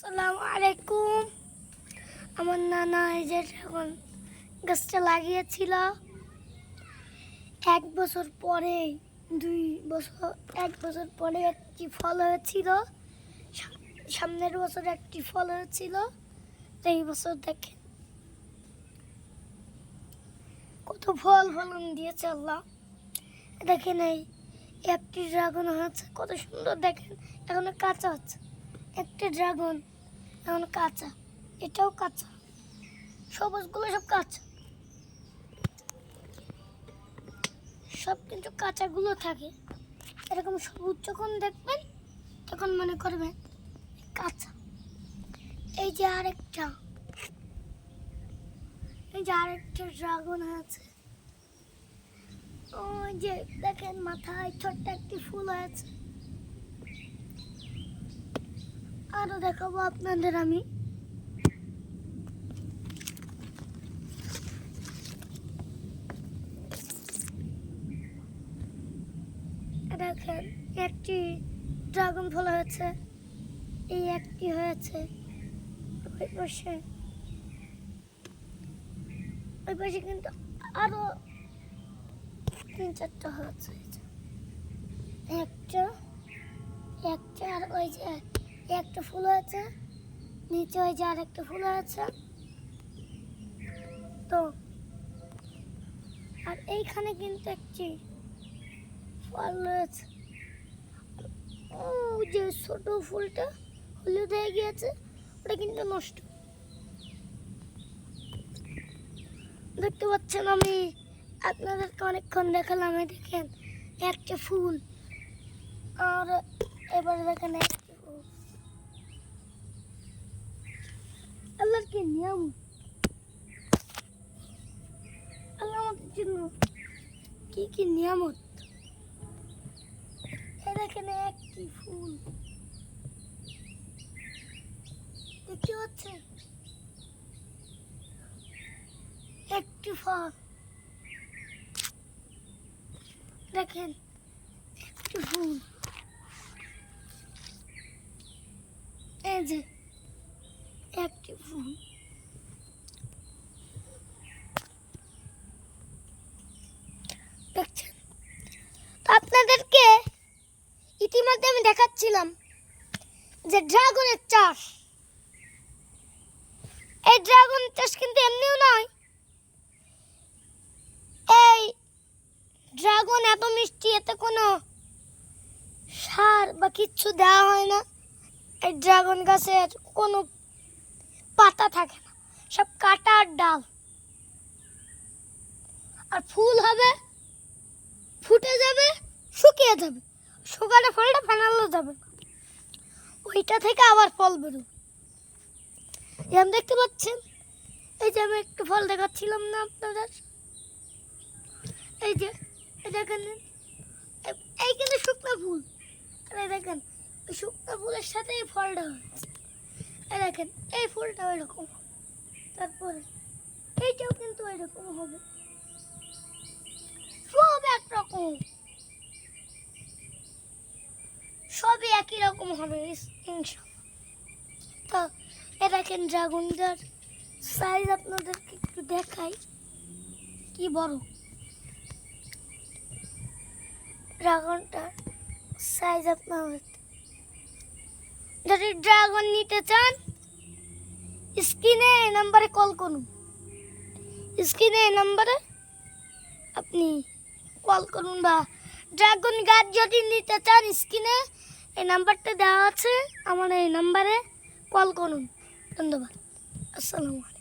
আসসালামু আলাইকুম। আমার নানা এই যে এখন গাছটা লাগিয়েছিল 1 বছর পরে, 2 বছর, 1 বছর পরে একটি ফল হয়েছিল। সামনের বছর একটি ফল হয়েছিল। এই বছর দেখেন কত ফল ফলন দিয়েছে আল্লাহ। দেখেন এই একটি ড্রাগন হয়েছে, কত সুন্দর। দেখেন এখনো কাঁচা আছে, একটা ড্রাগন এখন কাঁচা, এটাও কাঁচা, সবুজগুলো সব কাঁচা, সব কিন্তু কাঁচাগুলো থাকে। এরকম সবুজ যখন দেখবেন তখন মনে করবেন কাঁচা। এই যে আরেকটা ড্রাগন আছে, ওই যে দেখেন মাথায় ছোট্ট একটি ফুল আছে। আরো দেখাবো আপনাদের আমি। দেখেন একটি ড্রাগন ফল হয়েছে, এই একটি হয়েছে, ওই পাশে কিন্তু আরো 3-4টা হয়েছে। একটা আর ওই যে একটা ফুল আছে, নিচে ওই যে আরেকটা ফুল আছে তো। আর এইখানে কিন্তু একটি ফল রয়েছে। ও যে ছোট ফুলটা হলুদ হয়ে গিয়েছে, ওটা কিন্তু নষ্ট। দেখতে পাচ্ছেন আমি আপনাদেরকে অনেকক্ষণ দেখালাম। দেখেন একটা ফুল, আর এবারে দেখেন একটা ফুল। আল্লাহর কি নিয়ম, আল্লাহ আমাদের জন্য কি কি নিয়ামত। দেখেন একটি ফুল, দেখতে পাচ্ছেন একটি ফল। দেখেন একটি ফুল, এই যে একটি ফুল। দেখছেন তো, আপনাদেরকে ইতিমধ্যে আমি দেখাচ্ছিলাম যে ড্রাগনের চাষ। এই ড্রাগন চাষ কিন্তু এমনিও নয়, এই ড্রাগন এত মিষ্টি, এতে কোনো সার বা কিচ্ছু দেওয়া হয় না। এই ড্রাগন গাছের কোনো পাতা থাকে না, সব কাটা আর ডাল। আর ফুল হবে, ফুটে যাবে, শুকিয়ে যাবে, শুকালে ফলটা ফেনালো যাবে, ওইটা থেকে আবার ফল বেরোবে। যেমন দেখতে পাচ্ছেন, এই যে আমি একটু ফল দেখাচ্ছিলাম না আপনাদের, এই যে দেখেন এই কিন্তু শুকনো ফুল। আর দেখেন ওই শুকনো ফুলের সাথে এই ফলটা হয়েছে। দেখেন এই ফুলটা ওইরকম, তারপরে এইটাও কিন্তু ওইরকম হবে, সব একরকম, সবই একই রকম হবে ইনশাআল্লাহ। তো এ দেখেন ড্রাগনটার সাইজ আপনাদেরকে একটু দেখাই, কি বড় ড্রাগনটার সাইজ। আপনাদের যদি ড্রাগন নিতে চান, স্ক্রিনে এই নাম্বারে কল করুন, স্ক্রিনে এই নাম্বারে আপনি কল করুন। বা ড্রাগন গাছ যদি নিতে চান, স্ক্রিনে এই নাম্বারটা দেওয়া আছে, আমার এই নাম্বারে কল করুন। ধন্যবাদ। আসসালামু আলাইকুম।